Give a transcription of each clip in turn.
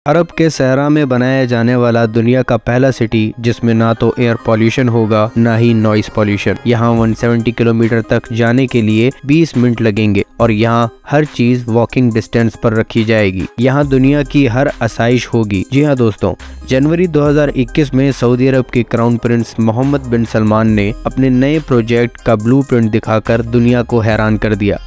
अरब के सहरा में बनाया जाने वाला दुनिया का पहला सिटी जिसमें ना तो एयर पॉल्यूशन होगा ना ही नॉइस पॉल्यूशन। यहाँ 170 किलोमीटर तक जाने के लिए 20 मिनट लगेंगे और यहाँ हर चीज वॉकिंग डिस्टेंस पर रखी जाएगी। यहाँ दुनिया की हर आसाइश होगी। जी हाँ दोस्तों, जनवरी 2021 में सऊदी अरब के क्राउन प्रिंस मोहम्मद बिन सलमान ने अपने नए प्रोजेक्ट का ब्लूप्रिंट दिखाकर दुनिया को हैरान कर दिया।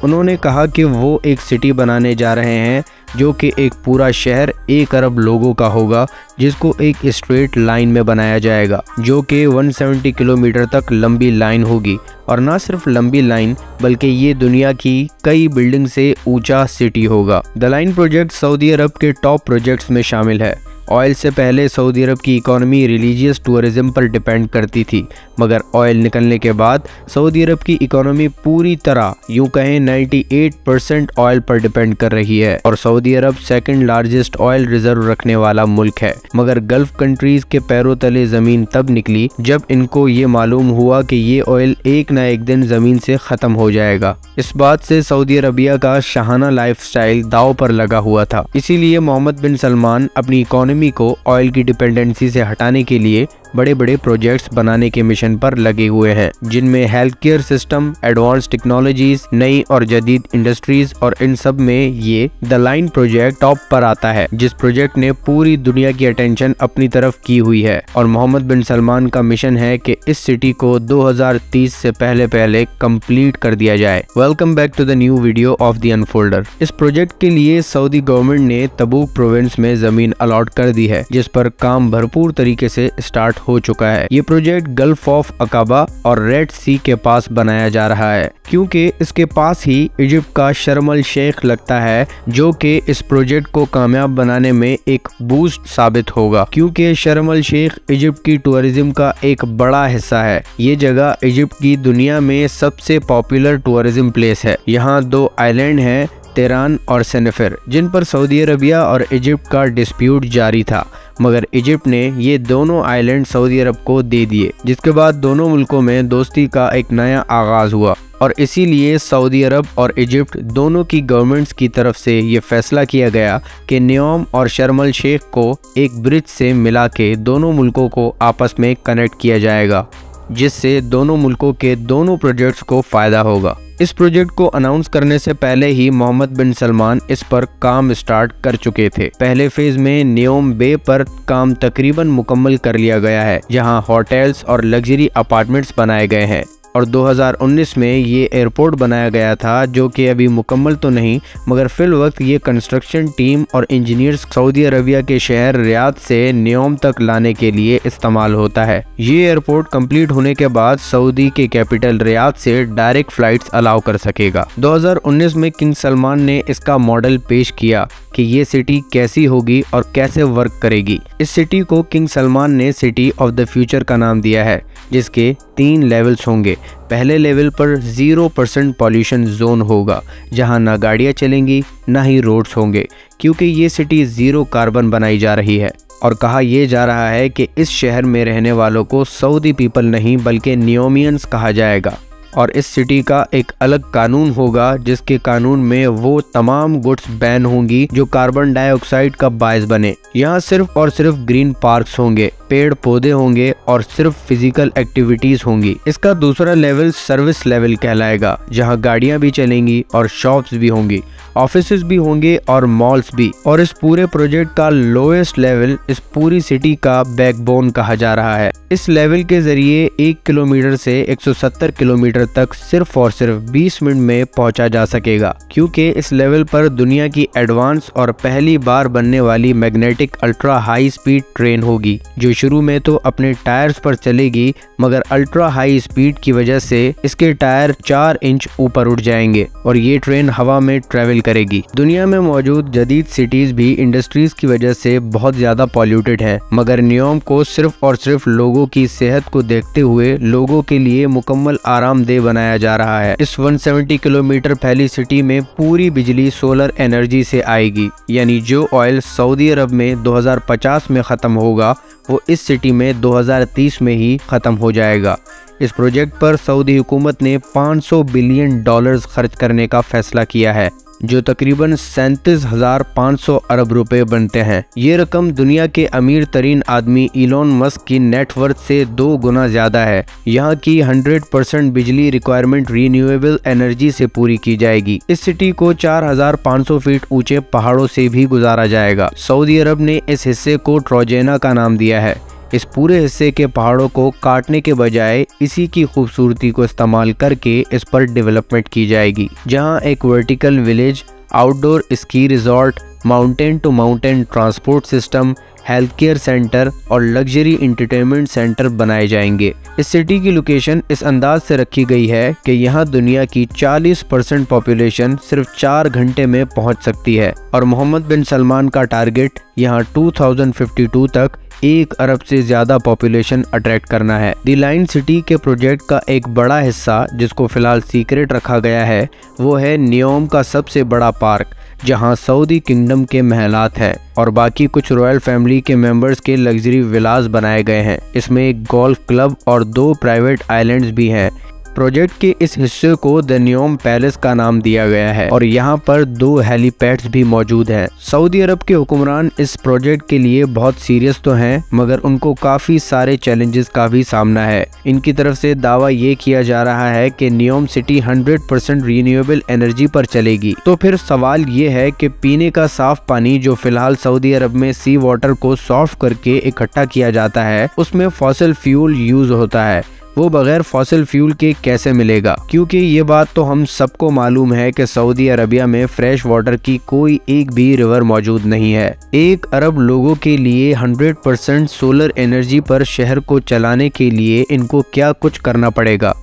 उन्होंने कहा कि वो एक सिटी बनाने जा रहे हैं जो कि एक पूरा शहर 1 अरब लोगों का होगा, जिसको एक स्ट्रेट लाइन में बनाया जाएगा जो कि 170 किलोमीटर तक लंबी लाइन होगी। और ना सिर्फ लंबी लाइन बल्कि ये दुनिया की कई बिल्डिंग से ऊंचा सिटी होगा। द लाइन प्रोजेक्ट सऊदी अरब के टॉप प्रोजेक्ट्स में शामिल है। ऑयल से पहले सऊदी अरब की इकोनॉमी रिलीजियस टूरिज्म पर डिपेंड करती थी, मगर ऑयल निकलने के बाद सऊदी अरब की इकोनॉमी पूरी तरह यूं कहें 98% ऑयल पर डिपेंड कर रही है और सऊदी अरब सेकंड लार्जेस्ट ऑयल रिजर्व रखने वाला मुल्क है। मगर गल्फ कंट्रीज के पैरों तले जमीन तब निकली जब इनको ये मालूम हुआ कि ये ऑयल एक न एक दिन जमीन से खत्म हो जाएगा। इस बात से सऊदी अरबिया का शाहाना लाइफस्टाइल दांव पर लगा हुआ था। इसीलिए मोहम्मद बिन सलमान अपनी इकोनॉमी को ऑयल की डिपेंडेंसी से हटाने के लिए बड़े बड़े प्रोजेक्ट्स बनाने के मिशन पर लगे हुए हैं, जिनमें health care system, advance technologies, नई और जदीद इंडस्ट्रीज, और इन सब में ये द लाइन प्रोजेक्ट टॉप पर आता है, जिस प्रोजेक्ट ने पूरी दुनिया की अटेंशन अपनी तरफ की हुई है। और मोहम्मद बिन सलमान का मिशन है कि इस सिटी को 2030 से पहले कंप्लीट कर दिया जाए। Welcome back to the new video of the Unfolder. इस प्रोजेक्ट के लिए सऊदी गवर्नमेंट ने तबूक प्रोविंस में जमीन अलॉट कर दी है, जिस पर काम भरपूर तरीके से स्टार्ट हो चुका है। ये प्रोजेक्ट गल्फ ऑफ अकाबा और रेड सी के पास बनाया जा रहा है, क्योंकि इसके पास ही इजिप्ट का शर्म अल शेख लगता है, जो कि इस प्रोजेक्ट को कामयाब बनाने में एक बूस्ट साबित होगा, क्योंकि शर्म अल शेख इजिप्ट की टूरिज्म का एक बड़ा हिस्सा है। ये जगह इजिप्ट की दुनिया में सबसे पॉपुलर टूरिज्म प्लेस है। यहाँ 2 आइलैंड हैं, तेरान और सेनेफर, जिन पर सऊदी अरबिया और इजिप्ट का डिस्प्यूट जारी था, मगर इजिप्ट ने ये दोनों आइलैंड सऊदी अरब को दे दिए, जिसके बाद दोनों मुल्कों में दोस्ती का एक नया आगाज हुआ। और इसीलिए सऊदी अरब और इजिप्ट दोनों की गवर्नमेंट्स की तरफ से ये फैसला किया गया कि न्योम और शर्म अल शेख को एक ब्रिज से मिला के दोनों मुल्कों को आपस में कनेक्ट किया जाएगा, जिससे दोनों मुल्कों के दोनों प्रोजेक्ट्स को फायदा होगा। इस प्रोजेक्ट को अनाउंस करने से पहले ही मोहम्मद बिन सलमान इस पर काम स्टार्ट कर चुके थे। पहले फेज में न्योम बे पर काम तकरीबन मुकम्मल कर लिया गया है, जहां होटल्स और लग्जरी अपार्टमेंट्स बनाए गए हैं। और 2019 में ये एयरपोर्ट बनाया गया था, जो कि अभी मुकम्मल तो नहीं, मगर फिल वक्त ये कंस्ट्रक्शन टीम और इंजीनियर्स सऊदी अरबिया के शहर रियाद से न्योम तक लाने के लिए इस्तेमाल होता है। ये एयरपोर्ट कंप्लीट होने के बाद सऊदी के कैपिटल रियाद से डायरेक्ट फ्लाइट्स अलाउ कर सकेगा। 2019 में किंग सलमान ने इसका मॉडल पेश किया कि ये सिटी कैसी होगी और कैसे वर्क करेगी। इस सिटी को किंग सलमान ने सिटी ऑफ द फ्यूचर का नाम दिया है, जिसके 3 लेवल्स होंगे। पहले लेवल पर 0% पॉल्यूशन जोन होगा, जहां ना गाड़ियां चलेंगी ना ही रोड्स होंगे, क्योंकि ये सिटी 0 कार्बन बनाई जा रही है। और कहा यह जा रहा है कि इस शहर में रहने वालों को सऊदी पीपल नहीं बल्कि न्योमियंस कहा जाएगा। और इस सिटी का एक अलग कानून होगा, जिसके कानून में वो तमाम गुड्स बैन होंगी जो कार्बन डाइऑक्साइड का बायस बने। यहाँ सिर्फ और सिर्फ ग्रीन पार्क्स होंगे, पेड़ पौधे होंगे और सिर्फ फिजिकल एक्टिविटीज होंगी। इसका दूसरा लेवल सर्विस लेवल कहलाएगा, जहाँ गाड़ियाँ भी चलेंगी और शॉप्स भी होंगी, ऑफिसेज भी होंगे और मॉल्स भी। और इस पूरे प्रोजेक्ट का लोएस्ट लेवल इस पूरी सिटी का बैकबोन कहा जा रहा है। इस लेवल के जरिए 1 किलोमीटर से 170 किलोमीटर तक सिर्फ और सिर्फ 20 मिनट में पहुंचा जा सकेगा, क्योंकि इस लेवल पर दुनिया की एडवांस और पहली बार बनने वाली magnetic ultra high speed train होगी, जो शुरू में तो अपने टायर्स पर चलेगी, मगर अल्ट्रा हाई स्पीड की वजह से इसके टायर 4 इंच ऊपर उठ जाएंगे और ये ट्रेन हवा में ट्रेवल करेगी। दुनिया में मौजूद जदीद सिटीज भी इंडस्ट्रीज की वजह से बहुत ज्यादा पॉल्यूटेड है, मगर न्योम को सिर्फ और सिर्फ लोगों की सेहत को देखते हुए लोगों के लिए मुकम्मल आरामदेह बनाया जा रहा है। इस 170 किलोमीटर फैली सिटी में पूरी बिजली सोलर एनर्जी से आएगी, यानी जो ऑयल सऊदी अरब में 2050 में खत्म होगा वो इस सिटी में 2030 में ही ख़त्म हो जाएगा। इस प्रोजेक्ट पर सऊदी हुकूमत ने $500 बिलियन खर्च करने का फैसला किया है, जो तकरीबन 37,500 अरब रुपए बनते हैं। ये रकम दुनिया के अमीर तरीन आदमी इलॉन मस्क की नेटवर्थ से 2 गुना ज़्यादा है। यहाँ की 100% बिजली रिक्वायरमेंट रीन्यूएबल एनर्जी से पूरी की जाएगी। इस सिटी को 4,500 फीट ऊंचे पहाड़ों से भी गुजारा जाएगा। सऊदी अरब ने इस हिस्से को ट्रोजेना का नाम दिया है। इस पूरे हिस्से के पहाड़ों को काटने के बजाय इसी की खूबसूरती को इस्तेमाल करके इस पर डेवलपमेंट की जाएगी, जहां एक vertical village, outdoor ski resort, mountain to mountain transport system, health care centre और लग्जरी एंटरटेनमेंट सेंटर बनाए जाएंगे। इस सिटी की लोकेशन इस अंदाज से रखी गई है कि यहाँ दुनिया की 40% पॉपुलेशन सिर्फ 4 घंटे में पहुँच सकती है और मोहम्मद बिन सलमान का टारगेट यहाँ 2052 तक 1 अरब से ज्यादा पॉपुलेशन अट्रैक्ट करना है। द लाइन सिटी के प्रोजेक्ट का एक बड़ा हिस्सा, जिसको फिलहाल सीक्रेट रखा गया है, वो है नियोम का सबसे बड़ा पार्क, जहां सऊदी किंगडम के महलात हैं और बाकी कुछ रॉयल फैमिली के मेंबर्स के लग्जरी विलास बनाए गए हैं। इसमें एक गोल्फ क्लब और 2 प्राइवेट आइलैंड्स भी हैं। प्रोजेक्ट के इस हिस्से को द नियोम पैलेस का नाम दिया गया है और यहाँ पर 2 हेलीपैड्स भी मौजूद हैं। सऊदी अरब के हुक्मरान इस प्रोजेक्ट के लिए बहुत सीरियस तो हैं, मगर उनको काफ़ी सारे चैलेंजेस का भी सामना है। इनकी तरफ से दावा ये किया जा रहा है कि नियोम सिटी 100% रीन्यूएबल एनर्जी पर चलेगी। तो फिर सवाल ये है कि पीने का साफ पानी, जो फिलहाल सऊदी अरब में सी वाटर को सॉफ्ट करके इकट्ठा किया जाता है, उसमें फॉसिल फ्यूल यूज होता है, वो बगैर फॉसिल फ्यूल के कैसे मिलेगा? क्योंकि ये बात तो हम सबको मालूम है कि सऊदी अरबिया में फ्रेश वाटर की कोई एक भी रिवर मौजूद नहीं है। 1 अरब लोगों के लिए 100% सोलर एनर्जी पर शहर को चलाने के लिए इनको क्या कुछ करना पड़ेगा?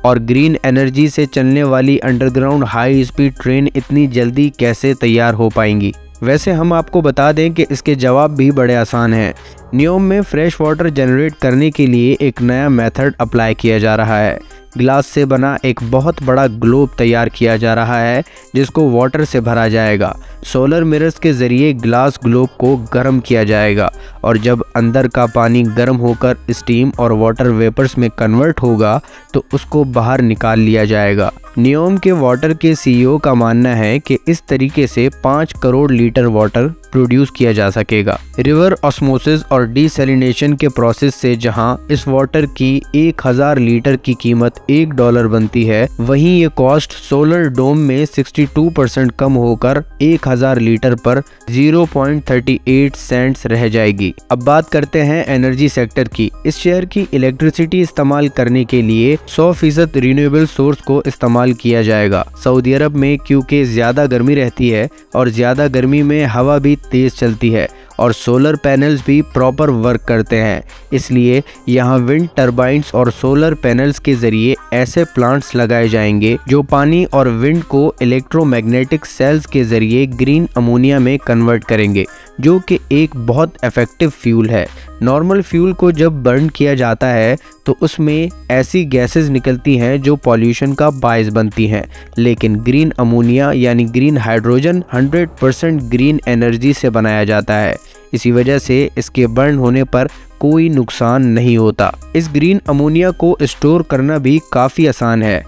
और ग्रीन एनर्जी से चलने वाली अंडरग्राउंड हाई स्पीड ट्रेन इतनी जल्दी कैसे तैयार हो पाएंगी? वैसे हम आपको बता दें कि इसके जवाब भी बड़े आसान हैं। नियोम में फ्रेश वाटर जनरेट करने के लिए एक नया मेथड अप्लाई किया जा रहा है। ग्लास से बना एक बहुत बड़ा ग्लोब तैयार किया जा रहा है, जिसको वाटर से भरा जाएगा। सोलर मिरर्स के जरिए ग्लास ग्लोब को गर्म किया जाएगा और जब अंदर का पानी गर्म होकर स्टीम और वाटर वेपर्स में कन्वर्ट होगा तो उसको बाहर निकाल लिया जाएगा। नियोम के वाटर के सीईओ का मानना है कि इस तरीके से 5 करोड़ लीटर वाटर प्रोड्यूस किया जा सकेगा। रिवर ऑस्मोसिस और डिसैलिनेशन के प्रोसेस से जहां इस वाटर की 1000 लीटर की कीमत $1 बनती है, वहीं ये कॉस्ट सोलर डोम में 62% कम होकर 1000 लीटर पर 0.38 सेंट्स रह जाएगी। अब बात करते हैं एनर्जी सेक्टर की। इस शहर की इलेक्ट्रिसिटी इस्तेमाल करने के लिए 100% रिन्यूएबल सोर्स को इस्तेमाल किया जाएगा। सऊदी अरब में क्योंकि ज्यादा गर्मी रहती है और ज्यादा गर्मी में हवा भी तेज चलती है और सोलर पैनल्स भी प्रॉपर वर्क करते हैं, इसलिए यहाँ विंड टरबाइंस और सोलर पैनल्स के जरिए ऐसे प्लांट्स लगाए जाएंगे जो पानी और विंड को इलेक्ट्रोमैग्नेटिक सेल्स के जरिए ग्रीन अमोनिया में कन्वर्ट करेंगे, जो कि एक बहुत इफेक्टिव फ्यूल है। नॉर्मल फ्यूल को जब बर्न किया जाता है तो उसमें ऐसी गैसेस निकलती हैं जो पॉल्यूशन का बायस बनती हैं, लेकिन ग्रीन अमोनिया यानी ग्रीन हाइड्रोजन 100% ग्रीन एनर्जी से बनाया जाता है। इसी वजह से इसके बर्न होने पर कोई नुकसान नहीं होता। इस ग्रीन अमोनिया को स्टोर करना भी काफ़ी आसान है।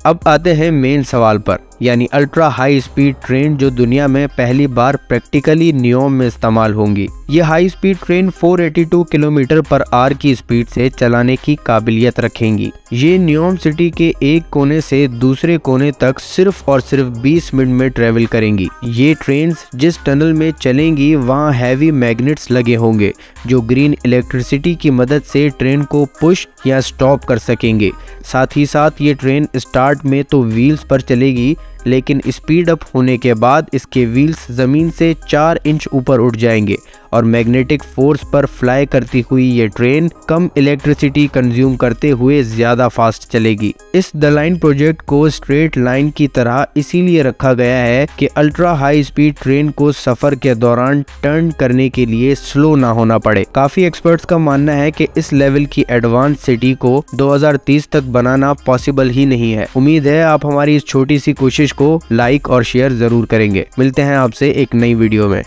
अब आते हैं मेन सवाल पर, यानी अल्ट्रा हाई स्पीड ट्रेन जो दुनिया में पहली बार प्रैक्टिकली नियोम में इस्तेमाल होंगी। ये high speed train 482 kilometre per hour की स्पीड से चलाने की काबिलियत रखेंगी। ये नियोम सिटी के एक कोने से दूसरे कोने तक सिर्फ और सिर्फ 20 मिनट में ट्रेवल करेंगी। ये ट्रेन जिस टनल में चलेंगी वहाँ हैवी मैग्नेट्स लगे होंगे जो ग्रीन इलेक्ट्रिसिटी की मदद से ट्रेन को पुश या स्टॉप कर सकेंगे। साथ ही साथ ये ट्रेन स्टार्ट में तो व्हील्स पर चलेगी, लेकिन स्पीड अप होने के बाद इसके व्हील्स जमीन से 4 इंच ऊपर उठ जाएंगे और मैग्नेटिक फोर्स पर फ्लाई करती हुई ये ट्रेन कम इलेक्ट्रिसिटी कंज्यूम करते हुए ज्यादा फास्ट चलेगी। इस द लाइन प्रोजेक्ट को स्ट्रेट लाइन की तरह इसीलिए रखा गया है कि अल्ट्रा हाई स्पीड ट्रेन को सफर के दौरान टर्न करने के लिए स्लो ना होना पड़े। काफी एक्सपर्ट्स का मानना है कि इस लेवल की एडवांस सिटी को 2030 तक बनाना पॉसिबल ही नहीं है। उम्मीद है आप हमारी इस छोटी सी कोशिश को लाइक और शेयर जरूर करेंगे। मिलते हैं आपसे एक नई वीडियो में।